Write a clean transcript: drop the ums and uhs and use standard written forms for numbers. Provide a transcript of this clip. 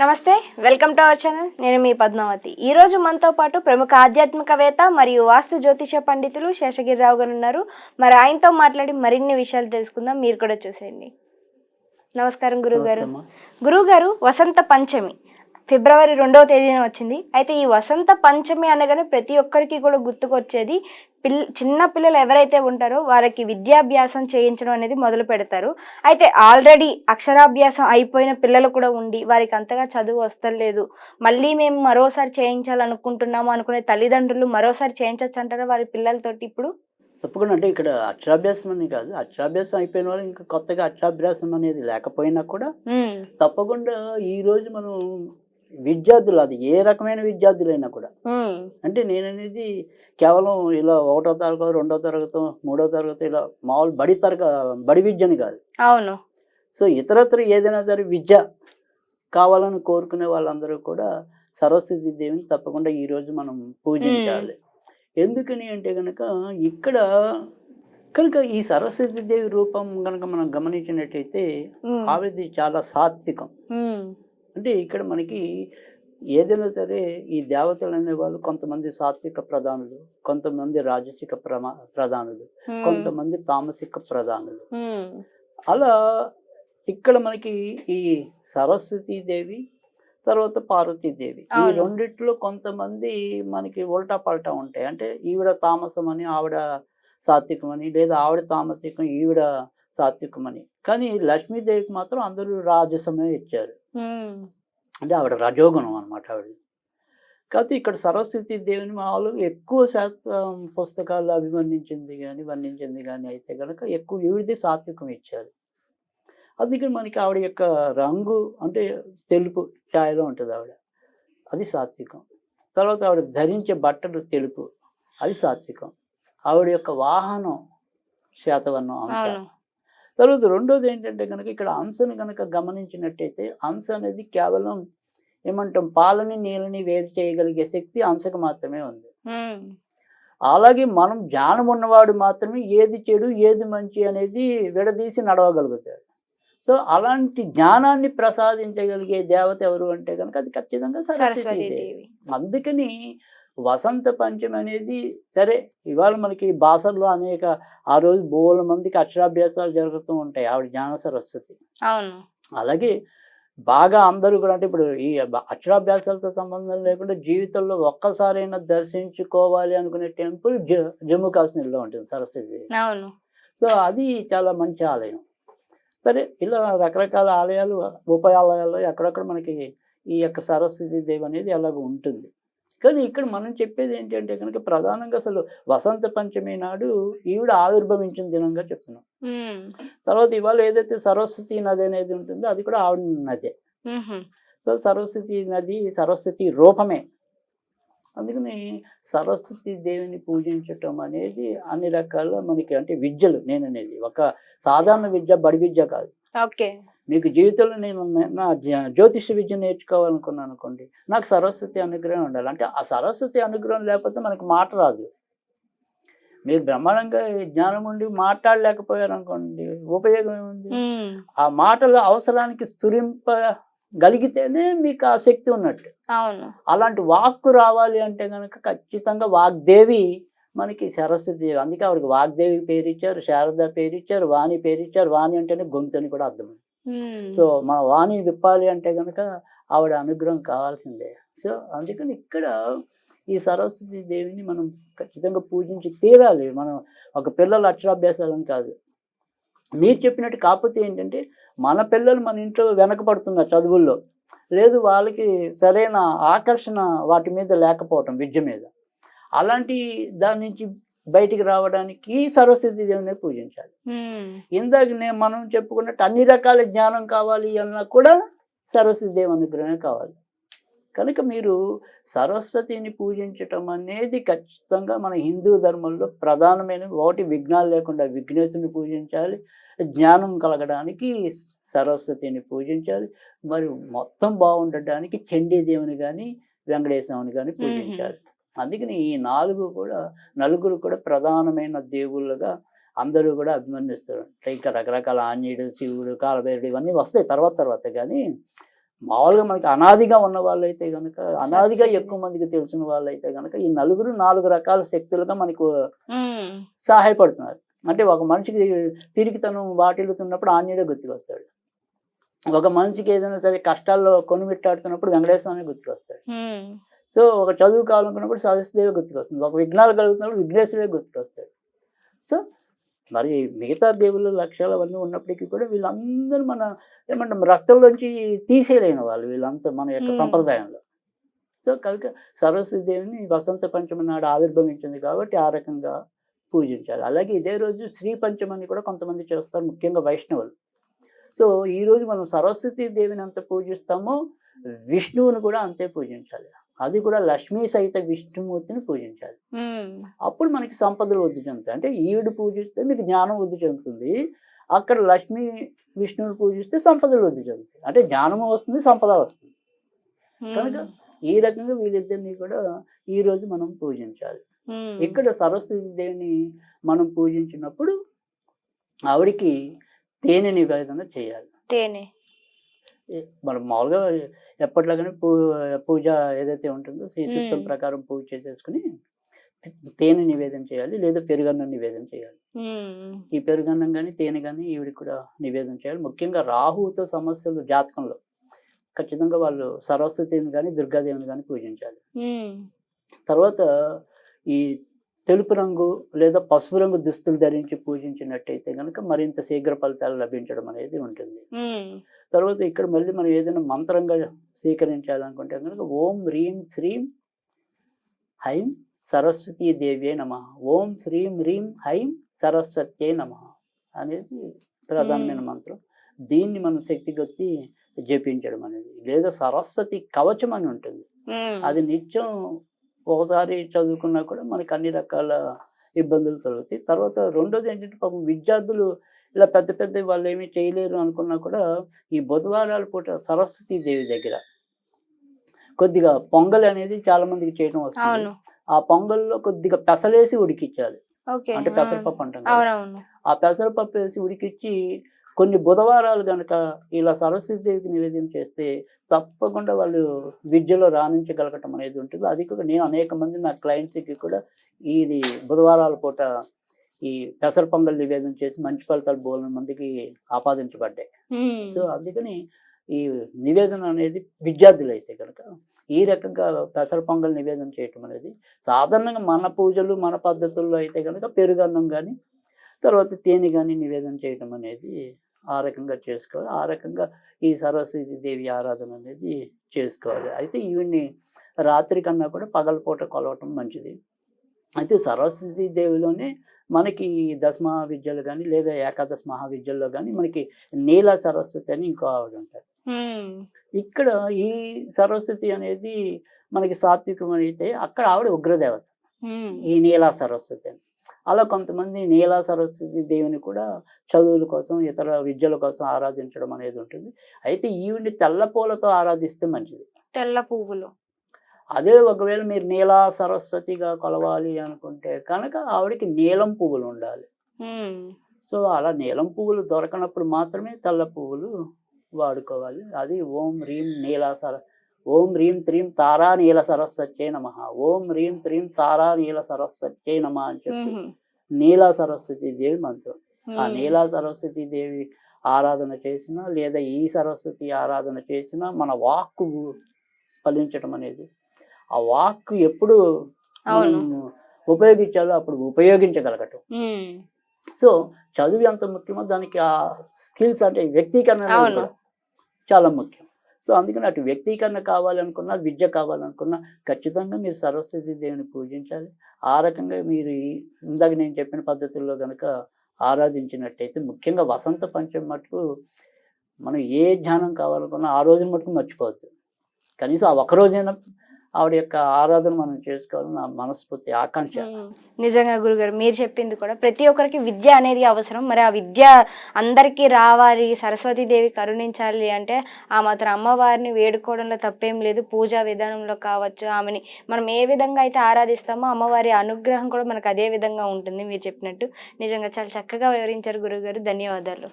నమస్తే, welcome to our channel. నేను మీ పద్మావతి. ఈరోజు మనతో పాటు ప్రముఖ ఆధ్యాత్మికవేత్త మరియు వాస్తు జ్యోతిష పండితులు శేషగిరిరావు గారు ఉన్నారు. మరి ఆయనతో మాట్లాడి మరిన్ని విషయాలు తెలుసుకుందాం. మీరు కూడా చూసేయండి. నమస్కారం గురువుగారు. గురువుగారు, వసంత పంచమి ఫిబ్రవరి 2వ తేదీన వచ్చింది. అయితే ఈ వసంత పంచమి అనగానే ప్రతి ఒక్కరికి కూడా గుర్తుకొచ్చేది చిన్న పిల్లలు ఎవరైతే ఉంటారో వారికి విద్యాభ్యాసం చేయించడం అనేది మొదలు పెడతారు. అయితే ఆల్రెడీ అక్షరాభ్యాసం అయిపోయిన పిల్లలు కూడా ఉండి వారికి అంతగా చదువు వస్తలేదు, మళ్ళీ మేము మరోసారి చేయించాలనుకుంటున్నాము అనుకునే తల్లిదండ్రులు మరోసారి చేయించవచ్చు అంటారా వారి పిల్లలతోటి? ఇప్పుడు తప్పకుండా అంటే ఇక్కడ అక్షరాభ్యాసం అని కాదు, అక్షరాభ్యాసం అయిపోయిన వాళ్ళు ఇంకా కొత్తగా అక్షరాభ్యాసం అనేది లేకపోయినా కూడా తప్పకుండా ఈరోజు మనం విద్యార్థులు, అది ఏ రకమైన విద్యార్థులైనా కూడా, అంటే నేననేది కేవలం ఇలా 1వ తరగతి 2వ తరగతి 3వ తరగతి ఇలా మామూలు బడి విద్యని కాదు. అవును. సో ఇతరత్ర ఏదైనా సరే విద్య కావాలని కోరుకునే వాళ్ళందరూ కూడా సరస్వతి దేవిని తప్పకుండా ఈరోజు మనం పూజించాలి. ఎందుకని అంటే కనుక కనుక ఈ సరస్వతి దేవి రూపం కనుక మనం గమనించినట్టయితే ఆవిడది చాలా సాత్వికం. అంటే ఇక్కడ మనకి ఏదైనా సరే ఈ దేవతలు అనేవాళ్ళు కొంతమంది సాత్విక ప్రధానులు, కొంతమంది రాజసిక ప్రధానులు, కొంతమంది తామసిక ప్రధానులు. అలా ఇక్కడ మనకి ఈ సరస్వతీ దేవి తర్వాత పార్వతీదేవి, ఈ రెండిట్లో కొంతమంది మనకి ఉల్టా పల్టా ఉంటాయి. అంటే ఈవిడ తామసం అని ఆవిడ సాత్వికం అని, లేదా ఆవిడ తామసికం ఈవిడ సాత్వికం అని. కానీ లక్ష్మీదేవికి మాత్రం అందరూ రాజసమే ఇచ్చారు. అంటే ఆవిడ రజోగుణం అనమాట ఆవిడ. కాకపోతే ఇక్కడ సరస్వతీ దేవిని మామూలుగా ఎక్కువ శాతం పుస్తకాల్లో వర్ణించింది కానీ అయితే కనుక ఎక్కువ ఈవిడిది సాత్వికం ఇచ్చారు. అందుకని మనకి ఆవిడ యొక్క రంగు అంటే తెలుపు ఛాయలో ఉంటుంది ఆవిడ, అది సాత్వికం. తర్వాత ఆవిడ ధరించే బట్టలు తెలుపు, అది సాత్వికం. ఆవిడ యొక్క వాహనం శ్వేతవర్ణం హంస. తర్వాత రెండోది ఏంటంటే కనుక ఇక్కడ హంసని కనుక గమనించినట్టయితే హంస అనేది కేవలం ఏమంటాం పాలని నీళ్ళని వేరు చేయగలిగే శక్తి హంసకు మాత్రమే ఉంది. అలాగే మనం జ్ఞానం ఉన్నవాడు మాత్రమే ఏది చెడు ఏది మంచి అనేది విడదీసి నడవగలుగుతాడు. సో అలాంటి జ్ఞానాన్ని ప్రసాదించగలిగే దేవత ఎవరు అంటే కనుక అది ఖచ్చితంగా సరస్వతీదేవి. అందుకని వసంత పంచమి అనేది సరే ఇవాళ మనకి భాషల్లో అనేక ఆ రోజు బోల మందికి అక్షరాభ్యాసాలు జరుగుతూ ఉంటాయి ఆవిడ జ్ఞాన సరస్వతి. అలాగే బాగా అందరూ కూడా అంటే ఇప్పుడు ఈ అక్షరాభ్యాసాలతో సంబంధం లేకుండా జీవితంలో ఒక్కసారైనా దర్శించుకోవాలి అనుకునే టెంపుల్ జమ్మూ కాశ్మీర్లో ఉంటుంది సరస్వతి. సో అది చాలా మంచి ఆలయం. సరే ఇలా రకరకాల ఆలయాలు ఉపాయాలయాల్లో ఎక్కడెక్కడ మనకి ఈ యొక్క సరస్వతి దేవి అనేది అలాగ ఉంటుంది. కానీ ఇక్కడ మనం చెప్పేది ఏంటంటే కనుక ప్రధానంగా అసలు వసంత పంచమి నాడు ఈవిడ ఆవిర్భవించిన దినంగా చెప్తున్నాం. తర్వాత ఇవాళ ఏదైతే సరస్వతి నది అనేది ఉంటుందో అది కూడా ఆవిడ నదే. సో సరస్వతి నది సరస్వతి రూపమే. అందుకని సరస్వతి దేవిని పూజించటం అనేది అన్ని రకాల మనకి అంటే విద్యలు, నేననేది ఒక సాధారణ విద్య బడి విద్య కాదు. మీకు జీవితంలో నేను నా జ్యోతిష విద్య నేర్చుకోవాలనుకున్నాను అనుకోండి, నాకు సరస్వతి అనుగ్రహం ఉండాలి. అంటే ఆ సరస్వతి అనుగ్రహం లేకపోతే మనకు మాట రాదు. మీరు బ్రహ్మాండంగా జ్ఞానం ఉండి మాట్లాడలేకపోయారు అనుకోండి, ఉపయోగం ఏముంది? ఆ మాటల అవసరానికి స్ఫురింపగలిగితేనే మీకు ఆ శక్తి ఉన్నట్టు. అలాంటి వాక్కు రావాలి అంటే కనుక ఖచ్చితంగా వాగ్దేవి మనకి సరస్వతి. అందుకే ఆవిడకి వాగ్దేవి పేరు ఇచ్చారు, శారద పేరు ఇచ్చారు, వాణి పేరు ఇచ్చారు. వాణి అంటేనే గొంతు అని కూడా అర్థం. సో మన వాణి విప్పాలి అంటే కనుక ఆవిడ అనుగ్రహం కావాల్సిందే. సో అందుకని ఇక్కడ ఈ సరస్వతి దేవిని మనం ఖచ్చితంగా పూజించి తీరాలి. మనం ఒక పిల్లల అక్షరాభ్యాసాలని కాదు, మీరు చెప్పినట్టు. కాకపోతే ఏంటంటే మన పిల్లలు మన ఇంట్లో వెనకబడుతున్నారు చదువుల్లో, లేదు వాళ్ళకి సరైన ఆకర్షణ వాటి మీద లేకపోవటం, విద్య మీద. అలాంటి దాని నుంచి బయటికి రావడానికి సరస్వతి దేవిని పూజించాలి. ఇందాక మనం చెప్పుకున్నట్టు అన్ని రకాల జ్ఞానం కావాలి అన్నా కూడా సరస్వతి దేవి అనుగ్రహమే కావాలి. కనుక మీరు సరస్వతిని పూజించటం అనేది ఖచ్చితంగా మన హిందూ ధర్మంలో ప్రధానమైన ఒకటి. విఘ్నాలు లేకుండా విఘ్నేశ్వరుని పూజించాలి, జ్ఞానం కలగడానికి సరస్వతిని పూజించాలి, మరి మొత్తం బాగుండటానికి చండీదేవిని కానీ వెంకటేశ్వరుని కానీ పూజించాలి. అందుకని ఈ నలుగురు కూడా ప్రధానమైన దేవుళ్ళుగా అందరూ కూడా అభిమన్యిస్తారు. ఇంకా రకరకాల ఆంజనేయుడు, శివుడు, కాలభైరుడు ఇవన్నీ వస్తాయి తర్వాత. కానీ మామూలుగా మనకి అనాదిగా ఉన్న వాళ్ళైతే కనుక, అనాదిగా ఎక్కువ మందికి తెలిసిన వాళ్ళైతే కనుక ఈ నలుగురు 4 రకాల శక్తులుగా మనకు సహాయపడుతున్నారు. అంటే ఒక మనిషికి పిరికితనం వాటిల్లుతున్నప్పుడు ఆంజనేయుడే గుర్తుకొస్తాడు. ఒక మనిషికి ఏదైనా సరే కష్టాల్లో కొనిమిట్టాడుతున్నప్పుడు వెంకటేశ్వర స్వామి గుర్తుకొస్తాడు. సో ఒక చదువు కావాలనుకున్నప్పుడు సరస్వతిదేవి గుర్తుకొస్తుంది. ఒక విఘ్నాలు కలుగుతున్నప్పుడు విఘ్నేశ్వరుడే గుర్తుకొస్తాడు. సో మరి మిగతా దేవుళ్ళ లక్ష్యాలు అవన్నీ ఉన్నప్పటికీ కూడా వీళ్ళందరూ మన ఏమంటాం రక్తంలోంచి తీసేయలేని వాళ్ళు వీళ్ళంతా మన యొక్క సంప్రదాయంలో. సో కనుక సరస్వతి దేవిని వసంత పంచమి నాడు ఆవిర్భవించింది కాబట్టి ఆ రకంగా పూజించాలి. అలాగే ఇదే రోజు శ్రీ పంచమని కూడా కొంతమంది చేస్తారు, ముఖ్యంగా వైష్ణవులు. సో ఈరోజు మనం సరస్వతి దేవిని ఎంత పూజిస్తామో విష్ణువుని కూడా అంతే పూజించాలి. అది కూడా లక్ష్మీ సహిత విష్ణుమూర్తిని పూజించాలి. అప్పుడు మనకి సంపదలు వృద్ధి చెందుతాయి. అంటే ఈవిడ పూజిస్తే మీకు జ్ఞానం వృద్ధి చెందుతుంది, అక్కడ లక్ష్మీ విష్ణువుని పూజిస్తే సంపదలు వృద్ధి చెందుతాయి. అంటే జ్ఞానము వస్తుంది, సంపద వస్తుంది. కనుక ఈ రకంగా వీళ్ళిద్దరిని కూడా ఈ రోజు మనం పూజించాలి. ఇక్కడ సరస్వతి దేవిని మనం పూజించినప్పుడు ఆవిడికి తేనె నివేదన చేయాలి. తేనె మనం మామూలుగా ఎప్పట్లాగానే పూజ ఏదైతే ఉంటుందో శ్రీ సూక్తం ప్రకారం పూజ చేసేసుకుని తేనె నివేదన చేయాలి, లేదా పెరుగన్నం నివేదన చేయాలి. ఈ పెరుగన్నం కానీ తేనె కానీ ఈవిడికి కూడా నివేదన చేయాలి. ముఖ్యంగా రాహుతో సమస్యలు జాతకంలో ఖచ్చితంగా వాళ్ళు సరస్వతిని కానీ దుర్గాదేవిని కానీ పూజించాలి. తర్వాత ఈ తెలుపు రంగు లేదా పసుపు రంగు దుస్తులు ధరించి పూజించినట్టయితే కనుక మరింత శీఘ్ర ఫలితాలు లభించడం అనేది ఉంటుంది. తర్వాత ఇక్కడ మళ్ళీ మనం ఏదైనా మంత్రంగా స్వీకరించాలనుకుంటే కనుక ఓం హ్రీం శ్రీం హైం సరస్వతీ దేవ్యే నమః, ఓం శ్రీం హ్రీం హైం సరస్వత్యే నమః అనేది ప్రధానమైన మంత్రం. దీన్ని మనం శక్తి కొద్ది జపించడం అనేది, లేదా సరస్వతి కవచం అని ఉంటుంది, అది నిత్యం ఒకసారి చదువుకున్నా కూడా మనకి అన్ని రకాల ఇబ్బందులు తొలగుతాయి. తర్వాత రెండోది ఏంటంటే పాపం విద్యార్థులు ఇలా పెద్ద పెద్ద వాళ్ళు ఏమీ చేయలేరు అనుకున్నా కూడా ఈ బుధవారాల పూట సరస్వతీ దేవి దగ్గర కొద్దిగా పొంగల్ అనేది చాలా మందికి చేయడం వస్తుంది. ఆ పొంగల్లో కొద్దిగా పెసలేసి ఉడికించాలి. అంటే పెసరపప్పు అంటాం కదా, ఆ పెసరపప్పు వేసి ఉడికిచ్చి కొన్ని బుధవారాలు కనుక ఇలా సరస్వతి దేవికి నివేదన చేస్తే తప్పకుండా వాళ్ళు విద్యలో రాణించగలగటం అనేది ఉంటుంది. అది కూడా నేను అనేక మంది నా క్లయింట్స్కి కూడా ఇది బుధవారాల పూట ఈ పెసర పొంగల్ నివేదన చేసి మంచి ఫలితాలు బోలెడు మందికి ఆపాదించబడ్డాయి. సో అందుకని ఈ నివేదన అనేది విద్యార్థులు అయితే కనుక ఈ రకంగా పెసర పొంగల్ నివేదన చేయటం అనేది సాధారణంగా మన పూజలు మన పద్ధతుల్లో అయితే కనుక పెరుగన్నం కానీ తర్వాత తేనె కానీ నివేదన చేయటం అనేది ఆ రకంగా చేసుకోవాలి. ఆ రకంగా ఈ సరస్వతి దేవి ఆరాధన అనేది చేసుకోవాలి. అయితే ఈవిడ్ని రాత్రి కన్నా కూడా పగలపూట కొలవటం మంచిది. అయితే సరస్వతి దేవిలోనే మనకి దశ మహావిద్యలు కానీ లేదా ఏకాదశ మహావిద్యల్లో కానీ మనకి నీల సరస్వతి అని ఇంకో ఆవిడ ఉంటారు. ఇక్కడ ఈ సరస్వతి అనేది మనకి సాత్వికం అయితే అక్కడ ఆవిడ ఉగ్రదేవత, ఈ నీలా సరస్వతి అని. అలా కొంతమంది నీలా సరస్వతి దేవిని కూడా చదువుల కోసం ఇతర విద్యల కోసం ఆరాధించడం అనేది ఉంటుంది. అయితే ఈవిడ్ని తెల్ల పూలతో ఆరాధిస్తే మంచిది, తెల్ల పువ్వులు. అదే ఒకవేళ మీరు నీలా సరస్వతిగా కొలవాలి అనుకుంటే కనుక ఆవిడకి నీలం పువ్వులు ఉండాలి. సో అలా నీలం పువ్వులు దొరకనప్పుడు మాత్రమే తెల్ల పువ్వులు వాడుకోవాలి. అది ఓం హ్రీం ఓం హ్రీం త్రీం తారా నీల సరస్వత్యై నమః, ఓం హ్రీం త్రీం తారా నీల సరస్వత్యై నమః అని చెప్పి నీలా సరస్వతి దేవి మంత్రం. ఆ నీలా సరస్వతి దేవి ఆరాధన చేసినా లేదా ఈ సరస్వతి ఆరాధన చేసినా మన వాక్కు ఫలించడం అనేది, ఆ వాక్కు ఎప్పుడు ఉపయోగించాలో అప్పుడు ఉపయోగించగలగటం. సో చదువు ఎంత ముఖ్యమో దానికి ఆ స్కిల్స్ అంటే వ్యక్తీకరణ కూడా చాలా ముఖ్యం. సో అందుకని అటు వ్యక్తీకరణ కావాలనుకున్నా విద్య కావాలనుకున్నా ఖచ్చితంగా మీరు సరస్వతి దేవిని పూజించాలి. ఆ రకంగా మీరు ఇందాక నేను చెప్పిన పద్ధతుల్లో కనుక ఆరాధించినట్టయితే ముఖ్యంగా వసంత పంచమి మటుకు మనం ఏ ధ్యానం కావాలనుకున్నా ఆ రోజున మటుకు మర్చిపోవద్దు. కనీసం ఆ ఒక్కరోజైనా ఆవిడ యొక్క ఆరాధన మనం చేసుకోవాలని నా మనస్ఫూర్తి ఆకాంక్ష. నిజంగా గురుగారు మీరు చెప్పింది కూడా ప్రతి ఒక్కరికి విద్య అనేది అవసరం. మరి ఆ విద్య అందరికీ రావాలి, సరస్వతీదేవి కరుణించాలి అంటే ఆ మాత్రం అమ్మవారిని వేడుకోవడంలో తప్పేం లేదు. పూజా విధానంలో కావచ్చు, ఆమెని మనం ఏ విధంగా అయితే ఆరాధిస్తామో అమ్మవారి అనుగ్రహం కూడా మనకు అదే విధంగా ఉంటుంది. మీరు చెప్పినట్టు నిజంగా చాలా చక్కగా వివరించారు గురుగారు. ధన్యవాదాలు.